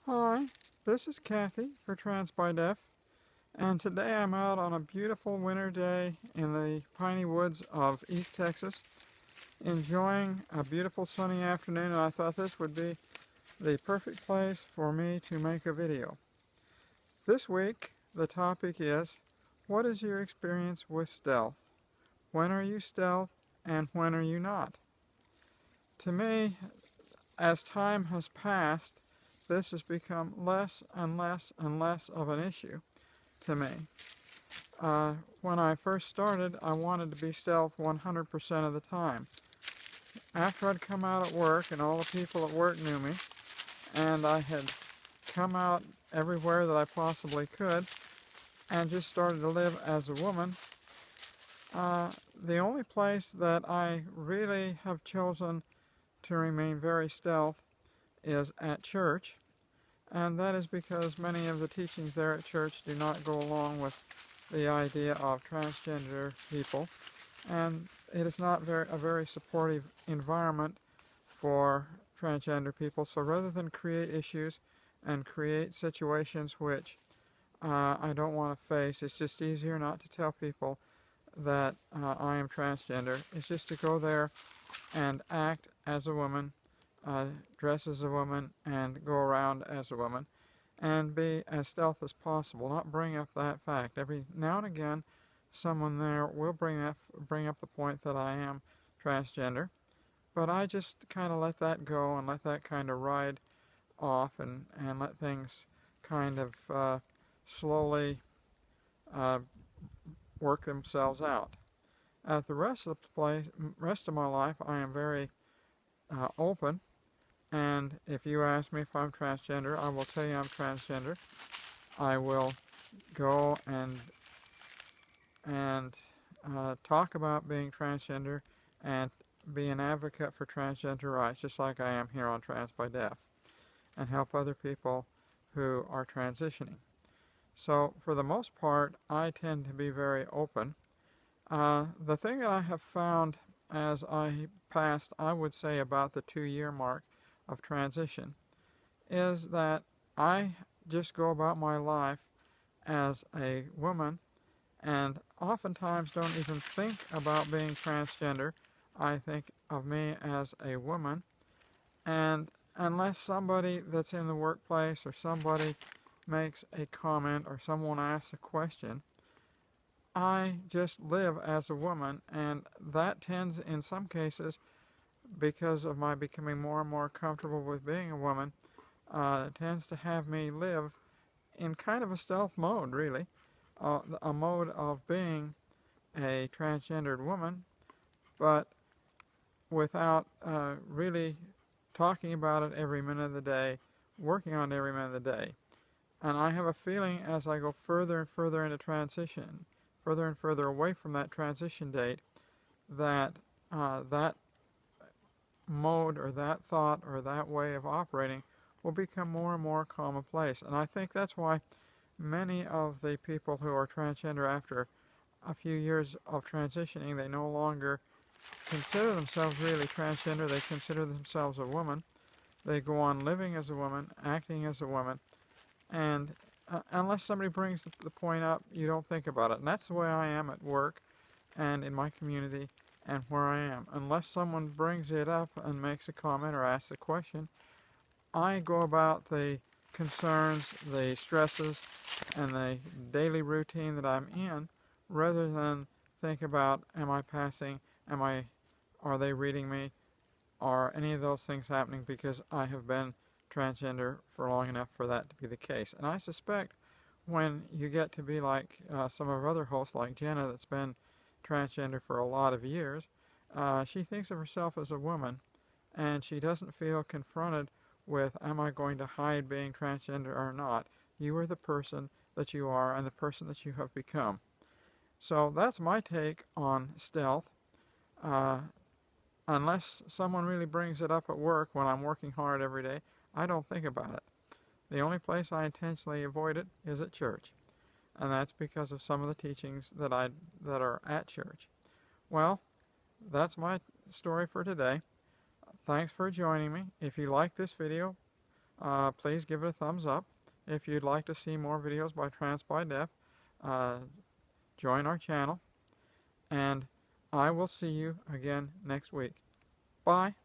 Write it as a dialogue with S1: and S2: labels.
S1: Hi, this is Kathy for Trans by Deaf, and today I'm out on a beautiful winter day in the piney woods of East Texas, enjoying a beautiful sunny afternoon, and I thought this would be the perfect place for me to make a video. This week, the topic is, what is your experience with stealth? When are you stealth, and when are you not? To me, as time has passed, this has become less and less and less of an issue to me. When I first started, I wanted to be stealth 100% of the time. After I'd come out at work and all the people at work knew me, and I had come out everywhere that I possibly could, and just started to live as a woman, the only place that I really have chosen to remain very stealth is at church, and that is because many of the teachings there at church do not go along with the idea of transgender people, and it is not a very supportive environment for transgender people. So rather than create issues and create situations which I don't want to face, it's just easier not to tell people that I am transgender. It's just to go there and act as a woman, dress as a woman, and go around as a woman, and be as stealth as possible, not bring up that fact. Every now and again, someone there will bring up the point that I am transgender, but I just kind of let that go and let that kind of ride off, and let things kind of slowly uh, work themselves out. At the rest of my life, I am very open, and if you ask me if I'm transgender, I will tell you I'm transgender. I will go and talk about being transgender and be an advocate for transgender rights, just like I am here on Trans by Deaf, and help other people who are transitioning. So for the most part, I tend to be very open. The thing that I have found as I passed, I would say about the 2-year mark of transition, is that I just go about my life as a woman and oftentimes don't even think about being transgender. I think of me as a woman, and unless somebody that's in the workplace or somebody makes a comment or someone asks a question, I just live as a woman, and that tends, in some cases, because of my becoming more and more comfortable with being a woman, tends to have me live in kind of a stealth mode, really. A mode of being a transgendered woman, but without really talking about it every minute of the day, working on it every minute of the day. And I have a feeling as I go further and further into transition, further and further away from that transition date, that that mode or that thought or that way of operating will become more and more commonplace. And I think that's why many of the people who are transgender after a few years of transitioning, they no longer consider themselves really transgender. They consider themselves a woman. They go on living as a woman, acting as a woman, and unless somebody brings the point up, you don't think about it. And that's the way I am at work and in my community and where I am. Unless someone brings it up and makes a comment or asks a question, I go about the concerns, the stresses, and the daily routine that I'm in, rather than think about, am I passing, are they reading me, are any of those things happening, because I have been transgender for long enough for that to be the case. And I suspect when you get to be like some of our other hosts, like Jenna, that's been transgender for a lot of years, she thinks of herself as a woman, and she doesn't feel confronted with, am I going to hide being transgender or not? You are the person that you are and the person that you have become. So that's my take on stealth. Uh, Unless someone really brings it up at work when I'm working hard every day, I don't think about it. The only place I intentionally avoid it is at church, and that's because of some of the teachings that are at church. Well, that's my story for today. Thanks for joining me. If you like this video, please give it a thumbs up. If you'd like to see more videos by Trans by Deaf, join our channel, and I will see you again next week. Bye.